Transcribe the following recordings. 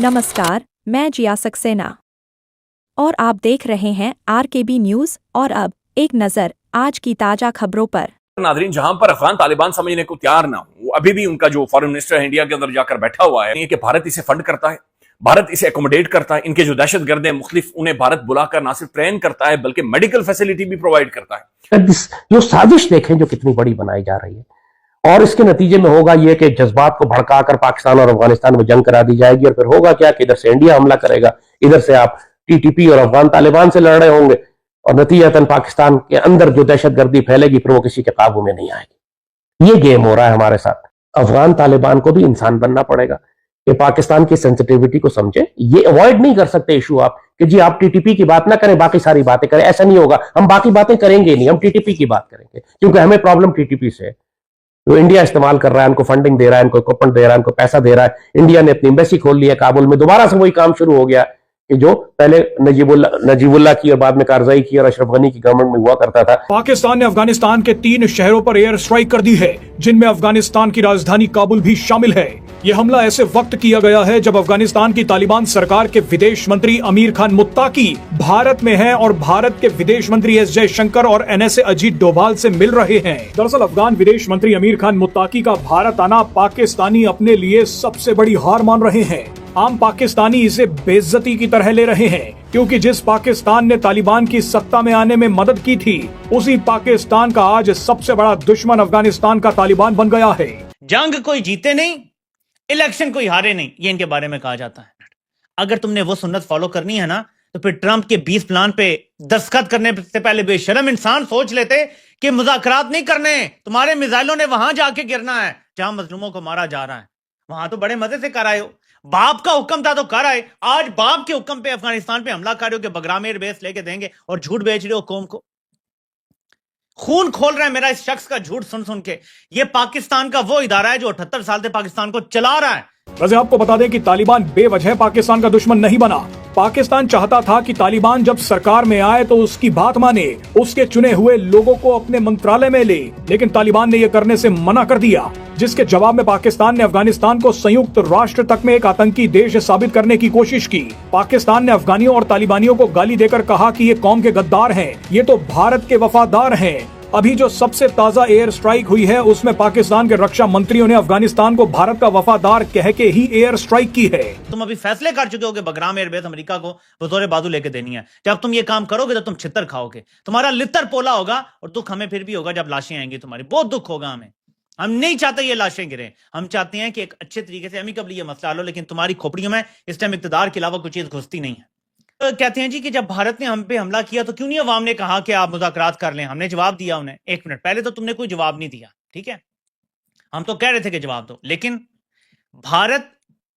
नमस्कार, मैं जिया सक्सेना और आप देख रहे हैं आरकेबी न्यूज। और अब एक नजर आज की ताजा खबरों पर। नादरीन, जहां पर अफगान तालिबान समझने को तैयार ना हो, अभी भी उनका जो फॉरेन मिनिस्टर है इंडिया के अंदर जाकर बैठा हुआ है कि भारत इसे फंड करता है, भारत इसे एकोमोडेट करता है, इनके जो दहशतगर्द है मुख्तलिफ उन्हें भारत बुलाकर ना सिर्फ ट्रेन करता है बल्कि मेडिकल फैसिलिटी भी प्रोवाइड करता है। जो साजिश देखें जो कितनी बड़ी बनाई जा रही है, और इसके नतीजे में होगा यह कि जज्बात को भड़काकर पाकिस्तान और अफगानिस्तान में जंग करा दी जाएगी, और फिर होगा क्या कि इधर से इंडिया हमला करेगा, इधर से आप टीटीपी और अफगान तालिबान से लड़ रहे होंगे, और नतीजतन पाकिस्तान के अंदर जो दहशतगर्दी फैलेगी फिर वो किसी के काबू में नहीं आएगी। ये गेम हो रहा है हमारे साथ। अफगान तालिबान को भी इंसान बनना पड़ेगा कि पाकिस्तान की सेंसिटिविटी को समझे। ये अवॉइड नहीं कर सकते इशू आप कि जी आप टीटीपी की बात ना करें, बाकी सारी बातें करें। ऐसा नहीं होगा, हम बाकी बातें करेंगे नहीं, हम टीटीपी की बात करेंगे, क्योंकि हमें प्रॉब्लम टीटीपी से है। जो इंडिया इस्तेमाल कर रहा है, उनको फंडिंग दे रहा है, उनको इक्विपमेंट दे रहा है, उनको पैसा दे रहा है। इंडिया ने अपनी एम्बेसी खोल ली है काबुल में, दोबारा से वही काम शुरू हो गया कि जो पहले नजीबुल्ला की और बाद में कारजाई की और अशरफ गनी की गवर्नमेंट में हुआ करता था। पाकिस्तान ने अफगानिस्तान के 3 शहरों पर एयर स्ट्राइक कर दी है, जिनमें अफगानिस्तान की राजधानी काबुल भी शामिल है। यह हमला ऐसे वक्त किया गया है जब अफगानिस्तान की तालिबान सरकार के विदेश मंत्री अमीर खान मुत्ताकी भारत में हैं और भारत के विदेश मंत्री एस जयशंकर और एनएसए अजीत डोभाल से मिल रहे हैं। दरअसल अफगान विदेश मंत्री अमीर खान मुत्ताकी का भारत आना पाकिस्तानी अपने लिए सबसे बड़ी हार मान रहे हैं। आम पाकिस्तानी इसे बेइज्जती की तरह ले रहे हैं, क्योंकि जिस पाकिस्तान ने तालिबान की सत्ता में आने में मदद की थी, उसी पाकिस्तान का आज सबसे बड़ा दुश्मन अफगानिस्तान का तालिबान बन गया है। जंग कोई जीते नहीं, इलेक्शन कोई हारे नहीं, ये इनके बारे में कहा जाता है। अगर तुमने वो सुन्नत फॉलो करनी है ना, तो फिर ट्रंप के 20 प्लान पे दस्तखत करने से पहले बेशरम इंसान सोच लेते कि मुज़ाकरात नहीं करने, तुम्हारे मिसाइलों ने वहां जाके गिरना है जहां मजलूमों को मारा जा रहा है। वहां तो बड़े मजे से कर आए हो, बाप का हुक्म था तो कर आए। आज बाप के हुक्म पे अफगानिस्तान पे हमला कर रहे हो कि बगराम एयर बेस लेके देंगे, और झूठ बेच रहे हो कौम को। खून खोल रहा है मेरा इस शख्स का झूठ सुन सुन के। ये पाकिस्तान का वो इदारा है जो 78 साल से पाकिस्तान को चला रहा है। वैसे आपको बता दें कि तालिबान बेवजह पाकिस्तान का दुश्मन नहीं बना। पाकिस्तान चाहता था कि तालिबान जब सरकार में आए तो उसकी बात माने, उसके चुने हुए लोगों को अपने मंत्रालय में ले, लेकिन तालिबान ने यह करने से मना कर दिया, जिसके जवाब में पाकिस्तान ने अफगानिस्तान को संयुक्त राष्ट्र तक में एक आतंकी देश साबित करने की कोशिश की। पाकिस्तान ने अफगानियों और तालिबानियों को गाली देकर कहा कि ये कौम के गद्दार हैं, ये तो भारत के वफादार हैं। अभी जो सबसे ताजा एयर स्ट्राइक हुई है, उसमें पाकिस्तान के रक्षा मंत्रियों ने अफगानिस्तान को भारत का वफादार कह के ही एयर स्ट्राइक की है। तुम अभी फैसले कर चुके हो कि बगराम एयरबेस अमेरिका को बतौर बाजू लेके देनी है। जब तुम ये काम करोगे तो तुम छितर खाओगे, तुम्हारा लितर पोला होगा, और दुख हमें फिर भी होगा जब लाशें आएंगी तुम्हारी। बहुत दुख होगा हमें। हम नहीं चाहते ये लाशें गिरे, हम चाहते हैं कि एक अच्छे तरीके से अमिकबली ये मसला लो, लेकिन तुम्हारी खोपड़ियों में इस टाइम इक़्तिदार के अलावा कुछ चीज घुसती नहीं है। तो कहते हैं जी कि जब भारत ने हम पे हमला किया तो क्यों नहीं अवाम ने कहा कि आप मुज़ाकरात कर लें। हमने जवाब दिया उन्हें। 1 मिनट पहले तो तुमने कोई जवाब नहीं दिया, ठीक है, हम तो कह रहे थे कि जवाब दो, लेकिन भारत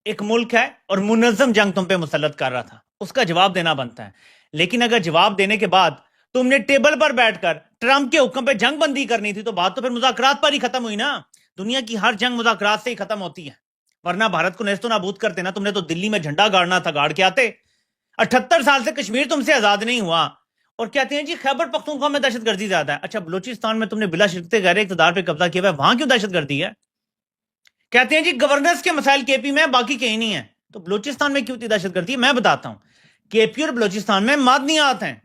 एक मुल्क है और मुनज़्ज़म जंग तुम पे मुसल्लत कर रहा था, उसका जवाब देना बनता है। लेकिन अगर जवाब देने के बाद तुमने टेबल पर बैठकर ट्रंप के हुक्म पे जंग बंदी करनी थी, तो बात तो फिर मुज़ाकरात पर ही खत्म हुई ना। दुनिया की हर जंग मुज़ाकरात से ही खत्म होती है, वरना भारत को नेस्तो नाबूद करते ना। तुमने तो दिल्ली में झंडा गाड़ना था, गाड़ के आते। 78 साल से कश्मीर तुमसे आजाद नहीं हुआ, और कहते हैं जी खैबर पख्तूनख्वा में दहशतगर्दी ज्यादा है। अच्छा, बलूचिस्तान में तुमने बिला शिरकते गैर इक़्तिदार पे कब्जा किया है, वहां क्यों दहशतगर्दी है? कहते हैं जी गवर्नेंस के मसाइल केपी में, बाकी कहीं नहीं है, तो बलूचिस्तान में क्यों इतनी दहशतगर्दी है? मैं बताता हूं। केपी और बलूचिस्तान में मादनियात हैं,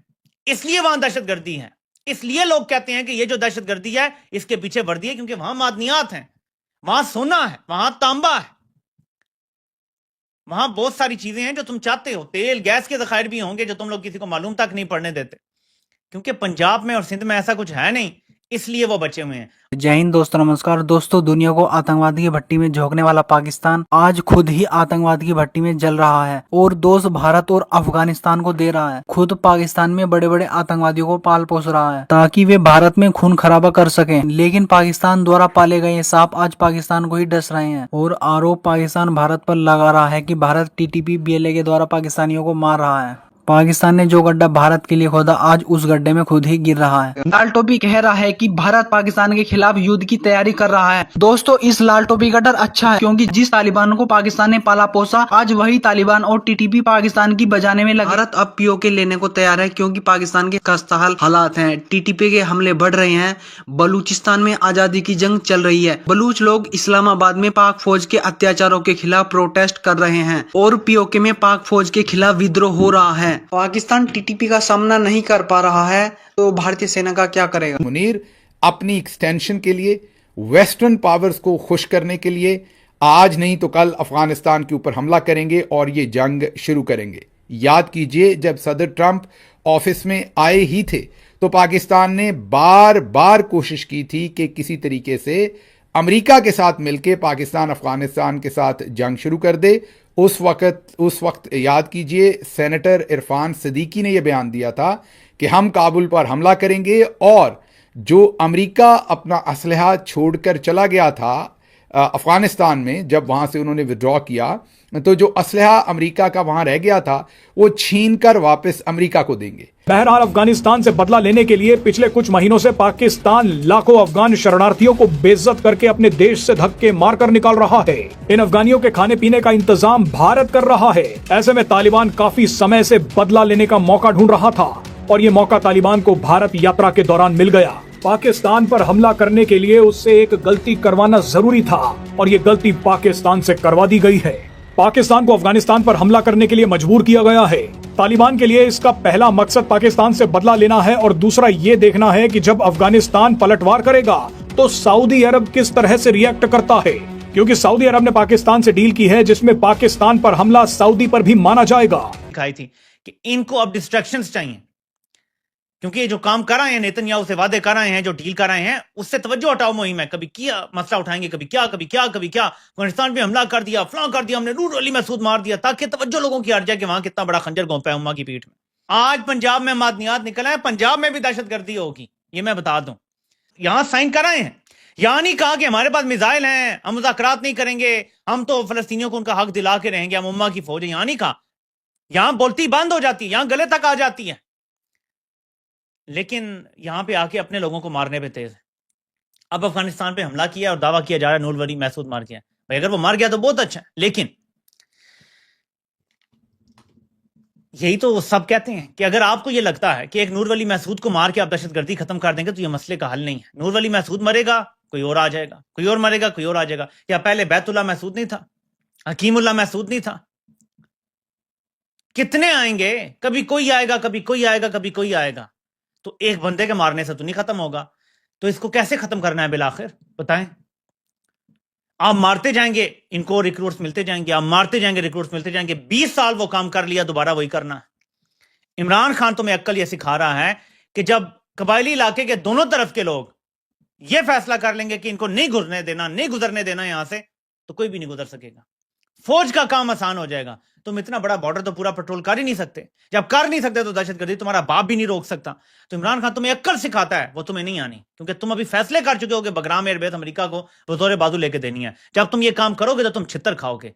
इसलिए वहां दहशतगर्दी है। इसलिए लोग कहते हैं कि ये जो दहशतगर्दी है इसके पीछे वर्दी है, क्योंकि वहां मादनियात हैं, वहां सोना है, वहां तांबा है, वहां बहुत सारी चीजें हैं जो तुम चाहते हो। तेल गैस के ज़खायर भी होंगे जो तुम लोग किसी को मालूम तक नहीं पड़ने देते, क्योंकि पंजाब में और सिंध में ऐसा कुछ है नहीं, इसलिए वो बचे हुए हैं। जय हिंद दोस्तों, नमस्कार दोस्तों। दुनिया को आतंकवादी की भट्टी में झोंकने वाला पाकिस्तान आज खुद ही आतंकवाद की भट्टी में जल रहा है, और दोष भारत और अफगानिस्तान को दे रहा है। खुद पाकिस्तान में बड़े बड़े आतंकवादियों को पाल पोस रहा है ताकि वे भारत में खून खराबा कर सकें, लेकिन पाकिस्तान द्वारा पाले गए सांप आज पाकिस्तान को ही डस रहे हैं, और आरोप पाकिस्तान भारत पर लगा रहा है कि भारत टीटीपी BLA के द्वारा पाकिस्तानियों को मार रहा है। पाकिस्तान ने जो गड्ढा भारत के लिए खोदा आज उस गड्ढे में खुद ही गिर रहा है। लाल टोपी कह रहा है कि भारत पाकिस्तान के खिलाफ युद्ध की तैयारी कर रहा है। दोस्तों, इस लाल टोपी का डर अच्छा है, क्योंकि जिस तालिबान को पाकिस्तान ने पाला पोसा, आज वही तालिबान और टीटीपी पाकिस्तान की बजाने में लगा। भारत अब पीओके लेने को तैयार है, क्योंकि पाकिस्तान के खस्ताहाल हालात हैं। टीटीपी के हमले बढ़ रहे हैं। बलूचिस्तान में आजादी की जंग चल रही है। बलूच लोग इस्लामाबाद में पाक फौज के अत्याचारों के खिलाफ प्रोटेस्ट कर रहे हैं और पीओके में पाक फौज के खिलाफ विद्रोह हो रहा है। पाकिस्तान टीटीपी का सामना नहीं कर पा रहा है, तो भारतीय सेना का क्या करेगा? मुनीर अपनी एक्सटेंशन के लिए, वेस्टर्न पावर्स को खुश करने के लिए आज नहीं तो कल अफगानिस्तान के ऊपर हमला करेंगे और ये जंग शुरू करेंगे। याद कीजिए, जब सदर ट्रंप ऑफिस में आए ही थे तो पाकिस्तान ने बार बार कोशिश की थी कि किसी तरीके से अमेरिका के साथ मिलकर पाकिस्तान अफगानिस्तान के साथ जंग शुरू कर दे। उस वक्त याद कीजिए, सेनेटर इरफान सदीकी ने यह बयान दिया था कि हम काबुल पर हमला करेंगे, और जो अमेरिका अपना असलहा छोड़कर चला गया था अफगानिस्तान में, जब वहां से उन्होंने विड्रॉ किया, तो जो असलहा अमेरिका का वहां रह गया था वो छीन कर वापस अमेरिका को देंगे। बहरहाल, अफगानिस्तान से बदला लेने के लिए पिछले कुछ महीनों से पाकिस्तान लाखों अफगान शरणार्थियों को बेइज्जत करके अपने देश से धक्के मारकर निकाल रहा है। इन अफगानियों के खाने पीने का इंतजाम भारत कर रहा है। ऐसे में तालिबान काफी समय से बदला लेने का मौका ढूंढ रहा था और ये मौका तालिबान को भारत यात्रा के दौरान मिल गया। पाकिस्तान पर हमला करने के लिए उससे एक गलती करवाना जरूरी था और ये गलती पाकिस्तान से करवा दी गई है। पाकिस्तान को अफगानिस्तान पर हमला करने के लिए मजबूर किया गया है। तालिबान के लिए इसका पहला मकसद पाकिस्तान से बदला लेना है और दूसरा ये देखना है कि जब अफगानिस्तान पलटवार करेगा तो सऊदी अरब किस तरह से रिएक्ट करता है, क्योंकि सऊदी अरब ने पाकिस्तान से डील की है जिसमें पाकिस्तान पर हमला सऊदी पर भी माना जाएगा। दिखाई थी कि इनको अब डिस्ट्रैक्शंस चाहिए, क्योंकि ये जो काम कर रहे हैं, नेतन्याहू से वादे कर रहे हैं, जो डील कर रहे हैं, उससे तवज्जो हटाओ मुहिम है। कभी क्या मसला उठाएंगे, कभी क्या अफगानिस्तान पे हमला कर दिया, फलां कर दिया, हमने नूर अली महसूद मार दिया, ताकि तवज्जो लोगों की हट जाए कि वहां कितना बड़ा खंजर घोंपा है उम्मा की पीठ में। आज पंजाब में मादनियात निकला है, पंजाब में भी दहशतगर्दी होगी, ये मैं बता दूं। यहां साइन कर रहे हैं, यहां नहीं कहा कि हमारे पास मिसाइल हैं, हम मुज़ाकरात नहीं करेंगे, हम तो फलस्तीनियों को उनका हक दिला के रहेंगे, हम उम्मा की फौज है, यहां नहीं कहा। यहां बोलती बंद हो जाती है, यहां गले तक आ जाती है, लेकिन यहां पे आके अपने लोगों को मारने पे तेज है। अब अफगानिस्तान पे हमला किया और दावा किया जा रहा है नूर वली महसूद मार गया। भाई अगर वो मार गया तो बहुत अच्छा है, लेकिन यही तो सब कहते हैं कि अगर आपको ये लगता है कि एक नूर वली महसूद को मार के आप दहशतगर्दी खत्म कर देंगे तो ये मसले का हल नहीं है। नूर वली महसूद मरेगा, कोई और आ जाएगा, कोई और मरेगा, कोई और आ जाएगा। या पहले बैतुल्ला महसूद नहीं था, हकीमुल्ला महसूद नहीं था, कितने आएंगे? कभी कोई आएगा, कभी कोई आएगा, कभी कोई आएगा। तो एक बंदे के मारने से तो नहीं खत्म होगा, तो इसको कैसे खत्म करना है बिलाखिर, बताएं। आप मारते जाएंगे, इनको रिक्रूट्स मिलते जाएंगे, आप मारते जाएंगे, रिक्रूट्स मिलते जाएंगे। 20 साल वो काम कर लिया, दोबारा वही करना है। इमरान खान तुम्हें अक्ल यह सिखा रहा है कि जब कबायली इलाके के दोनों तरफ के लोग यह फैसला कर लेंगे कि इनको नहीं गुजरने देना यहां से, तो कोई भी नहीं गुजर सकेगा। फौज का काम आसान हो जाएगा। तुम इतना बड़ा बॉर्डर तो पूरा पेट्रोल कर ही नहीं सकते। जब कर नहीं सकते तो दहशतगर्दी तुम्हारा बाप भी नहीं रोक सकता। तो इमरान खान तुम्हें अक्ल सिखाता है, वो तुम्हें नहीं आनी, क्योंकि तुम अभी फैसले कर चुके हो कि बगराम एयरबेस अमेरिका को बतौर बाजू लेके देनी है। जब तुम ये काम करोगे तो तुम छितर खाओगे।